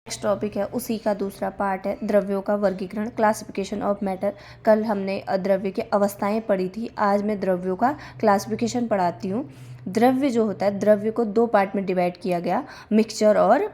Next topic है उसी का दूसरा पार्ट है द्रव्यों का वर्गीकरण, क्लासिफिकेशन ऑफ मैटर। कल हमने द्रव्य की अवस्थाएं पढ़ी थी, आज मैं द्रव्यों का क्लासिफिकेशन पढ़ाती हूँ। द्रव्य जो होता है, द्रव्य को दो पार्ट में डिवाइड किया गया, मिक्सचर और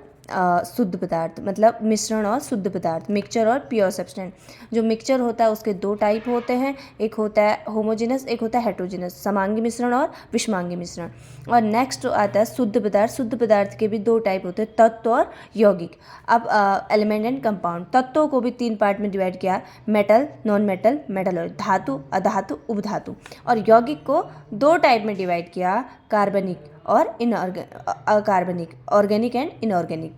शुद्ध पदार्थ, मतलब मिश्रण और शुद्ध पदार्थ, मिक्सचर और प्योर सब्सटेंस। जो मिक्सचर होता है उसके दो टाइप होते हैं, एक होता है होमोजेनस, एक होता है हेटेरोजेनस, समांगी मिश्रण और विषमांगी मिश्रण। और नेक्स्ट आता है शुद्ध पदार्थ। शुद्ध पदार्थ के भी दो टाइप होते हैं, तत्व और यौगिक। अब एलिमेंट एंड कंपाउंड, तत्वों को भी तीन पार्ट में डिवाइड किया, मेटल, नॉन मेटल, मेटलॉइड, धातु, अधातु, उपधातु। और यौगिक को दो टाइप में डिवाइड किया, कार्बनिक और अकार्बनिक, ऑर्गेनिक एंड इनऑर्गेनिक।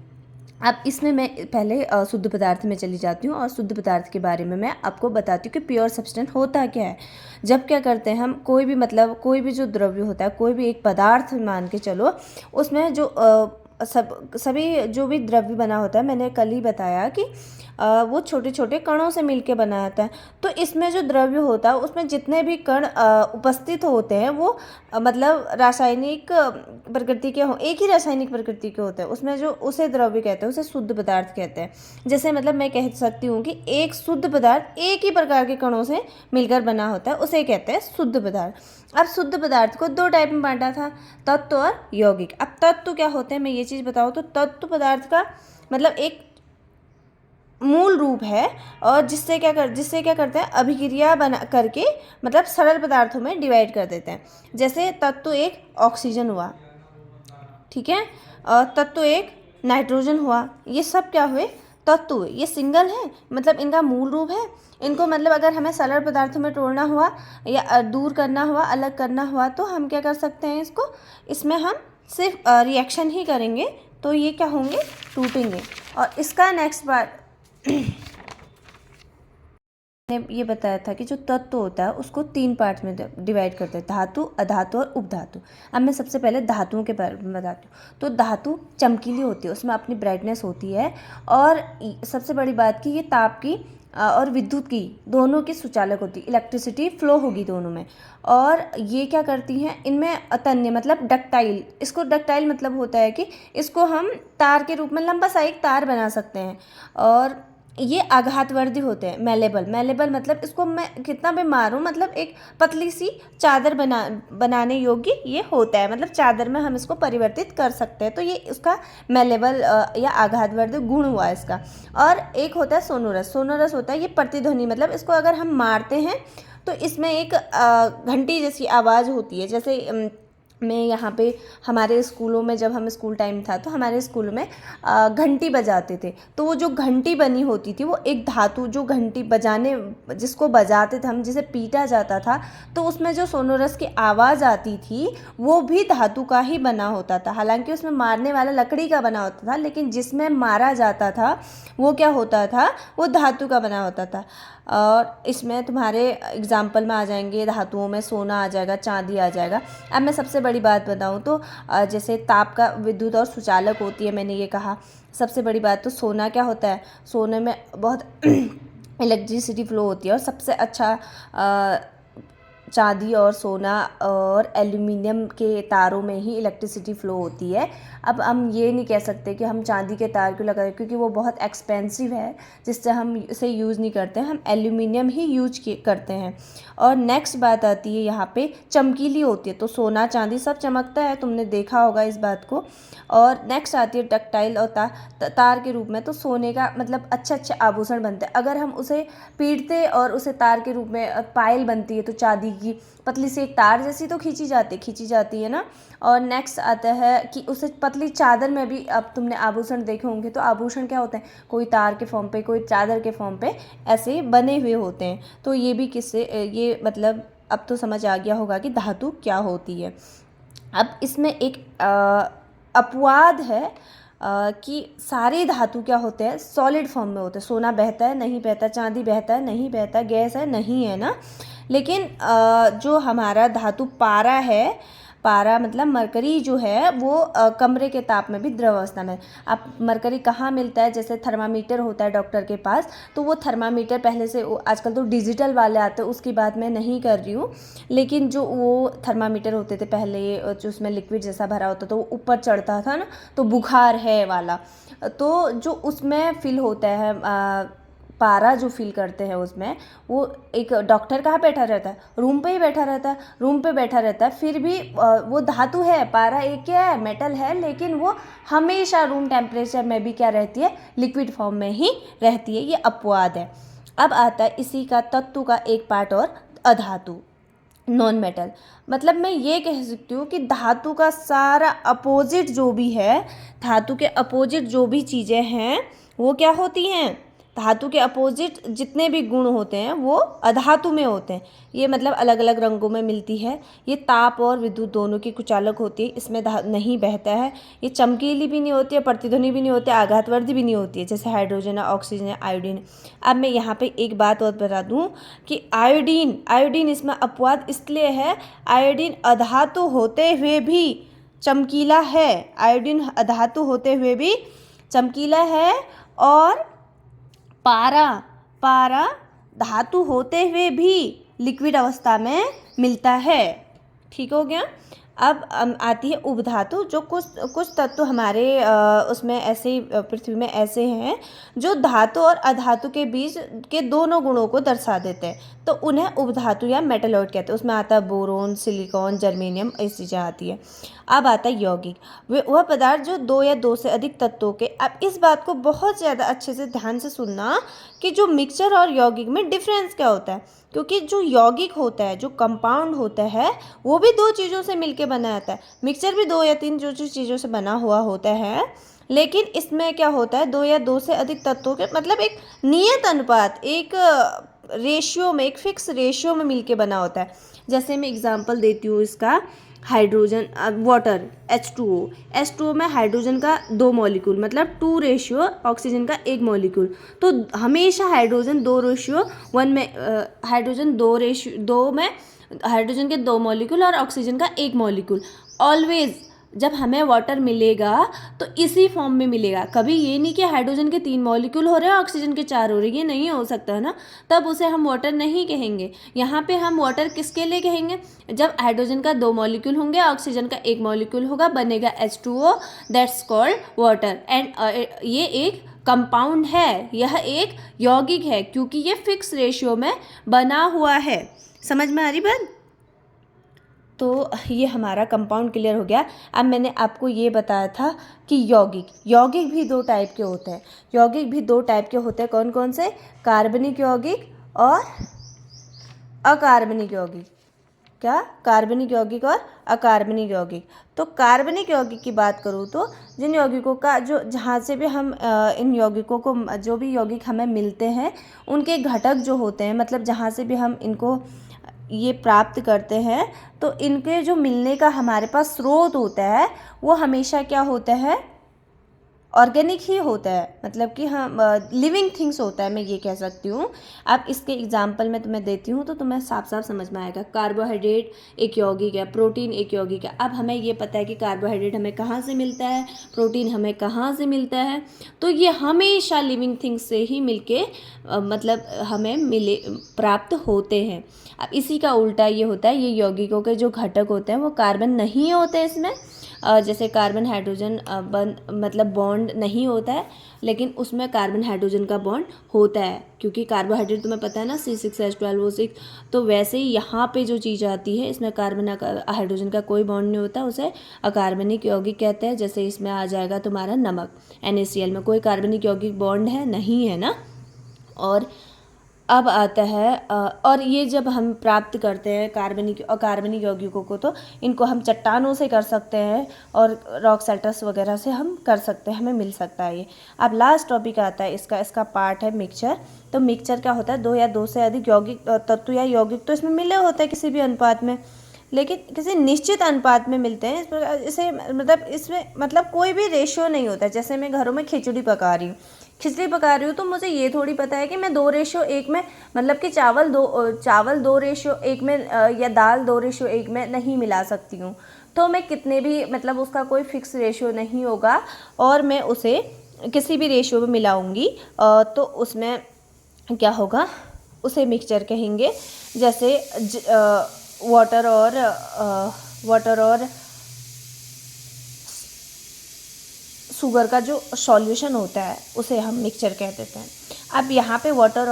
अब इसमें मैं पहले शुद्ध पदार्थ में चली जाती हूँ और शुद्ध पदार्थ के बारे में मैं आपको बताती हूँ कि प्योर सब्सटेंस होता क्या है। जब क्या करते हैं हम, कोई भी मतलब कोई भी जो द्रव्य होता है, कोई भी एक पदार्थ मान के चलो, उसमें जो सभी जो भी द्रव्य बना होता है, मैंने कल ही बताया कि वो छोटे छोटे कणों से मिलके बना होता है। तो इसमें जो द्रव्य होता है उसमें जितने भी कण उपस्थित होते हैं वो मतलब रासायनिक प्रकृति के हो, एक ही रासायनिक प्रकृति के होते हैं, उसमें जो उसे द्रव्य कहते हैं, उसे शुद्ध पदार्थ कहते हैं। जैसे मतलब मैं कह सकती हूँ कि एक शुद्ध पदार्थ एक ही प्रकार के कणों से मिलकर बना होता है, उसे कहते हैं शुद्ध पदार्थ। अब शुद्ध पदार्थ को दो टाइप में बांटा था, तत्व और यौगिक। अब तत्व क्या होते हैं, मैं ये चीज़ बताऊँ तो तत्व पदार्थ का मतलब एक मूल रूप है, और जिससे क्या करते हैं, अभिक्रिया बना करके मतलब सरल पदार्थों में डिवाइड कर देते हैं। जैसे तत्व एक ऑक्सीजन हुआ, ठीक है, और तत्व एक नाइट्रोजन हुआ, ये सब क्या हुए, तत्व हुए। ये सिंगल है, मतलब इनका मूल रूप है। इनको मतलब अगर हमें सरल पदार्थों में तोड़ना हुआ या दूर करना हुआ, अलग करना हुआ, तो हम क्या कर सकते हैं, इसमें हम सिर्फ रिएक्शन ही करेंगे तो ये क्या होंगे, टूटेंगे। और इसका नेक्स्ट पार्ट ने ये बताया था कि जो तत्व होता है उसको तीन पार्ट में डिवाइड करते हैं, धातु, अधातु और उपधातु। अब मैं सबसे पहले धातुओं के बारे में बताती हूँ। तो धातु चमकीली होती है, उसमें अपनी ब्राइटनेस होती है, और सबसे बड़ी बात कि ये ताप की और विद्युत की दोनों की सुचालक होती है, इलेक्ट्रिसिटी फ्लो होगी दोनों में। और ये क्या करती हैं, इनमें अतन्य मतलब डक्टाइल, इसको डक्टाइल मतलब होता है कि इसको हम तार के रूप में लंबा सा एक तार बना सकते हैं। और ये आघातवर्धी होते हैं, मेलेबल मतलब इसको मैं कितना भी मारूं, मतलब एक पतली सी चादर बनाने योग्य ये होता है, मतलब चादर में हम इसको परिवर्तित कर सकते हैं। तो ये उसका मेलेबल या आघातवर्धी गुण हुआ इसका। और एक होता है सोनोरस होता है ये प्रतिध्वनि, मतलब इसको अगर हम मारते हैं तो इसमें एक घंटी जैसी आवाज़ होती है। जैसे मैं यहाँ पे हमारे स्कूलों में, जब हम स्कूल टाइम था तो हमारे स्कूलों में घंटी बजाते थे, तो वो जो घंटी बनी होती थी वो एक धातु, जो घंटी बजाने जिसको बजाते थे हम, जिसे पीटा जाता था, तो उसमें जो सोनोरस की आवाज़ आती थी वो भी धातु का ही बना होता था। हालांकि उसमें मारने वाला लकड़ी का बना होता था, लेकिन जिसमें मारा जाता था वो क्या होता था, वो धातु का बना होता था। और इसमें तुम्हारे एग्जाम्पल में आ जाएंगे, धातुओं में सोना आ जाएगा, चांदी आ जाएगा। अब मैं सबसे बड़ी बात बताऊं तो जैसे ताप का विद्युत और सुचालक होती है, मैंने ये कहा। सबसे बड़ी बात तो सोना क्या होता है, सोने में बहुत इलेक्ट्रिसिटी फ्लो होती है, और सबसे अच्छा चांदी और सोना और एल्यूमिनियम के तारों में ही इलेक्ट्रिसिटी फ़्लो होती है। अब हम ये नहीं कह सकते कि हम चांदी के तार क्यों लगाएं, क्योंकि वो बहुत एक्सपेंसिव है, जिससे हम इसे यूज़ नहीं करते हैं, हम एल्यूमिनियम ही यूज करते हैं। और नेक्स्ट बात आती है यहाँ पे, चमकीली होती है, तो सोना चांदी सब चमकता है, तुमने देखा होगा इस बात को। और नेक्स्ट आती है डक्टाइल और तार के रूप में, तो सोने का मतलब अच्छे अच्छे आभूषण बनते हैं। अगर हम उसे पीटते और उसे तार के रूप में पायल बनती है, तो चांदी की पतली सी एक तार जैसी तो खींची जाती है ना। और नेक्स्ट आता है कि उसे पतली चादर में भी, अब तुमने आभूषण देखे होंगे, तो आभूषण क्या होते हैं, कोई तार के फॉर्म पे, कोई चादर के फॉर्म पे ऐसे बने हुए होते हैं। तो ये भी ये मतलब अब तो समझ आ गया होगा कि धातु क्या होती है। अब इसमें एक अपवाद है कि सारे धातु क्या होते हैं, सॉलिड फॉर्म में होते हैं। सोना बहता है, नहीं बहता, चांदी बहता है, नहीं बहता, गैस है, नहीं है ना। लेकिन जो हमारा धातु पारा है, पारा मतलब मरकरी जो है वो कमरे के ताप में भी द्रव अवस्था में। अब मरकरी कहाँ मिलता है, जैसे थर्मामीटर होता है डॉक्टर के पास, तो वो थर्मामीटर पहले से आजकल तो डिजिटल वाले आते हैं, उसकी बात मैं नहीं कर रही हूँ, लेकिन जो वो थर्मामीटर होते थे पहले जो उसमें लिक्विड जैसा भरा होता तो वो ऊपर चढ़ता था ना, तो बुखार है वाला, तो जो उसमें फिल होता है पारा जो फील करते हैं उसमें, वो एक डॉक्टर कहाँ बैठा रहता है, रूम पे ही बैठा रहता है, रूम पे बैठा रहता है, फिर भी वो धातु है, पारा एक क्या है, मेटल है, लेकिन वो हमेशा रूम टेम्परेचर में भी क्या रहती है, लिक्विड फॉर्म में ही रहती है। ये अपवाद है। अब आता है इसी का तत्व का एक पार्ट और अधातु, नॉन मेटल। मतलब मैं ये कह सकती हूँ कि धातु का सारा अपोजिट जो भी है, धातु के अपोजिट जो भी चीज़ें हैं वो क्या होती हैं, धातु के अपोजिट जितने भी गुण होते हैं वो अधातु में होते हैं। ये मतलब अलग अलग रंगों में मिलती है। ये ताप और विद्युत दोनों की कुचालक होती है, इसमें नहीं बहता है। ये चमकीली भी नहीं होती है, प्रतिध्वनि भी नहीं होती है, आघातवर्धी भी नहीं होती है, जैसे हाइड्रोजन है, ऑक्सीजन है, आयोडीन। अब मैं यहाँ पे एक बात और बता दूँ कि आयोडीन इसमें अपवाद इसलिए है, आयोडीन अधातु होते हुए भी चमकीला है, आयोडीन अधातु होते हुए भी चमकीला है, और पारा धातु होते हुए भी लिक्विड अवस्था में मिलता है। ठीक हो गया। अब आती है उपधातु, जो कुछ तत्व हमारे उसमें ऐसे पृथ्वी में ऐसे हैं जो धातु और अधातु के बीच के दोनों गुणों को दर्शा देते हैं, तो उन्हें उपधातु या मेटलॉइड कहते हैं। उसमें आता है बोरोन, सिलिकॉन, जर्मेनियम, ऐसी चीज़ें आती है। अब आता है यौगिक, वह पदार्थ जो दो या दो से अधिक तत्वों के। अब इस बात को बहुत ज़्यादा अच्छे से ध्यान से सुनना कि जो मिक्सचर और यौगिक में डिफरेंस क्या होता है, क्योंकि जो यौगिक होता है, जो कंपाउंड होता है, वो भी दो चीज़ों से मिलके बना रहता है। मिक्सचर भी दो या तीन जो चीज़ों से बना हुआ होता है, लेकिन इसमें क्या होता है, दो या दो से अधिक तत्वों के मतलब एक नियत अनुपात, एक रेशियो में, एक फिक्स रेशियो में मिलके बना होता है। जैसे मैं एग्जांपल देती हूँ इसका, हाइड्रोजन वाटर H2O में हाइड्रोजन का 2 मॉलिक्यूल मतलब 2 रेशियो, ऑक्सीजन का 1 मॉलिक्यूल। तो हमेशा हाइड्रोजन 2 रेशियो 1 में, हाइड्रोजन 2 रेशियो 2 में हाइड्रोजन के 2 मॉलिक्यूल और ऑक्सीजन का 1 मॉलिक्यूल। ऑलवेज जब हमें वाटर मिलेगा तो इसी फॉर्म में मिलेगा। कभी ये नहीं कि हाइड्रोजन के 3 मॉलिक्यूल हो रहे हैं, ऑक्सीजन के 4 हो रहे हैं, ये नहीं हो सकता है ना, तब उसे हम वाटर नहीं कहेंगे। यहाँ पे हम वाटर किसके लिए कहेंगे, जब हाइड्रोजन का 2 मॉलिक्यूल होंगे, ऑक्सीजन का 1 मॉलिक्यूल होगा, बनेगा H2O, that's called water. And ये एक कंपाउंड है, यह एक यौगिक है, क्योंकि ये फिक्स रेशियो में बना हुआ है। समझ में आ रही बात। तो ये हमारा कंपाउंड क्लियर हो गया। अब मैंने आपको ये बताया था कि यौगिक भी 2 टाइप के होते हैं। यौगिक भी 2 टाइप के होते हैं। कौन कौन से, कार्बनिक यौगिक और अकार्बनिक यौगिक। क्या, कार्बनिक यौगिक और अकार्बनिक यौगिक। तो कार्बनिक यौगिक की बात करूँ तो जिन यौगिकों का जो जहाँ से भी हम इन यौगिकों को, जो भी यौगिक हमें मिलते हैं, उनके घटक जो होते हैं, मतलब जहाँ से भी हम इनको ये प्राप्त करते हैं, तो इनके जो मिलने का हमारे पास स्रोत होता है वो हमेशा क्या होता है, ऑर्गेनिक ही होता है। मतलब कि हम लिविंग थिंग्स होता है, मैं ये कह सकती हूँ। अब इसके एग्जांपल मैं तुम्हें देती हूँ तो तुम्हें साफ साफ समझ में आएगा। कार्बोहाइड्रेट एक यौगिक है, प्रोटीन एक यौगिक है। अब हमें ये पता है कि कार्बोहाइड्रेट हमें कहाँ से मिलता है, प्रोटीन हमें कहाँ से मिलता है, तो ये हमेशा लिविंग थिंग्स से ही मिलके मतलब हमें प्राप्त होते हैं। अब इसी का उल्टा ये होता है, ये यौगिकों के जो घटक होते हैं वो कार्बन नहीं होते इसमें। जैसे कार्बन हाइड्रोजन मतलब बॉन्ड नहीं होता है, लेकिन उसमें कार्बन हाइड्रोजन का बॉन्ड होता है, क्योंकि कार्बोहाइड्रेट तुम्हें पता है ना, C6H12O6। तो वैसे ही यहाँ पे जो चीज़ आती है, इसमें कार्बन हाइड्रोजन का कोई बॉन्ड नहीं होता, उसे अकार्बनिक यौगिक कहते हैं। जैसे इसमें आ जाएगा तुम्हारा नमक, NaCl में कोई कार्बनिक यौगिक बॉन्ड है नहीं, है ना। और अब आता है और ये जब हम प्राप्त करते हैं कार्बनिक और अकार्बनिक यौगिकों को, तो इनको हम चट्टानों से कर सकते हैं और रॉक सेल्टर्स वगैरह से हम कर सकते हैं, हमें मिल सकता है ये। अब लास्ट टॉपिक आता है इसका पार्ट है मिक्सचर। तो मिक्सचर क्या होता है, 2 या 2 से अधिक यौगिक तत्व या यौगिक तो इसमें मिले होते हैं किसी भी अनुपात में, लेकिन किसी निश्चित अनुपात में मिलते हैं। इसे मतलब इसमें मतलब कोई भी रेशियो नहीं होता है। जैसे मैं घरों में खिचड़ी पका रही हूँ तो मुझे ये थोड़ी पता है कि मैं 2:1 में, मतलब कि चावल 2:1 में या दाल 2:1 में नहीं मिला सकती हूँ। तो मैं कितने भी मतलब उसका कोई फिक्स रेशियो नहीं होगा और मैं उसे किसी भी रेशियो में मिलाऊंगी तो उसमें क्या होगा, उसे मिक्सचर कहेंगे। जैसे वाटर और शुगर का जो सॉल्यूशन होता है उसे हम मिक्सचर कह देते हैं। अब यहाँ पे वाटर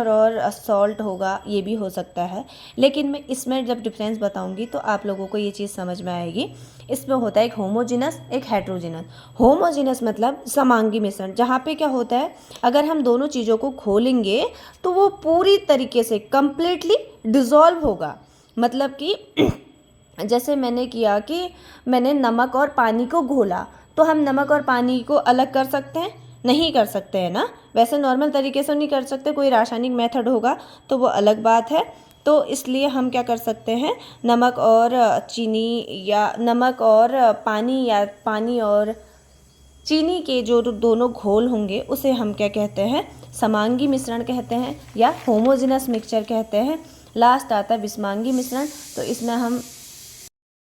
और सॉल्ट होगा ये भी हो सकता है, लेकिन मैं इसमें जब डिफरेंस बताऊंगी तो आप लोगों को ये चीज़ समझ में आएगी। इसमें होता है एक होमोजिनस, एक हेट्रोजिनस। होमोजिनस मतलब समांगी मिश्रण, जहाँ पे क्या होता है, अगर हम दोनों चीज़ों को घोलेंगे तो वो पूरी तरीके से कंप्लीटली डिज़ोल्व होगा। मतलब कि जैसे मैंने किया कि मैंने नमक और पानी को घोला, तो हम नमक और पानी को अलग कर सकते हैं? नहीं कर सकते हैं ना। वैसे नॉर्मल तरीके से नहीं कर सकते, कोई रासायनिक मेथड होगा तो वो अलग बात है। तो इसलिए हम क्या कर सकते हैं, नमक और चीनी या नमक और पानी या पानी और चीनी के जो दोनों घोल होंगे उसे हम क्या कहते हैं, समांगी मिश्रण कहते हैं या होमोजिनस मिक्सचर कहते हैं। लास्ट आता है विषमांगी मिश्रण। तो इसमें हम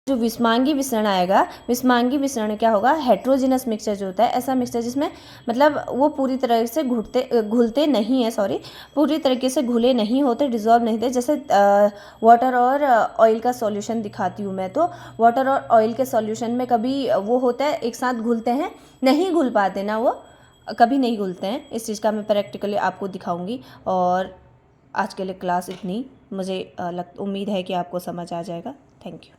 जो विषमांगी मिश्रण आएगा, विषमांगी मिश्रण क्या होगा, हेट्रोजिनस मिक्सचर जो होता है, ऐसा मिक्सचर जिसमें मतलब वो पूरी तरह से घुलते नहीं है, पूरी तरीके से घुले नहीं होते, डिज़ोल्व नहीं होते। जैसे वाटर और ऑयल का सॉल्यूशन दिखाती हूँ मैं, तो वाटर और ऑयल के सॉल्यूशन में कभी वो होता है एक साथ घुलते हैं, नहीं घुल पाते ना, वो कभी नहीं घुलते हैं। इस चीज़ का मैं प्रैक्टिकली आपको दिखाऊंगी। और आज के लिए क्लास इतनी, मुझे उम्मीद है कि आपको समझ आ जाएगा। Thank you.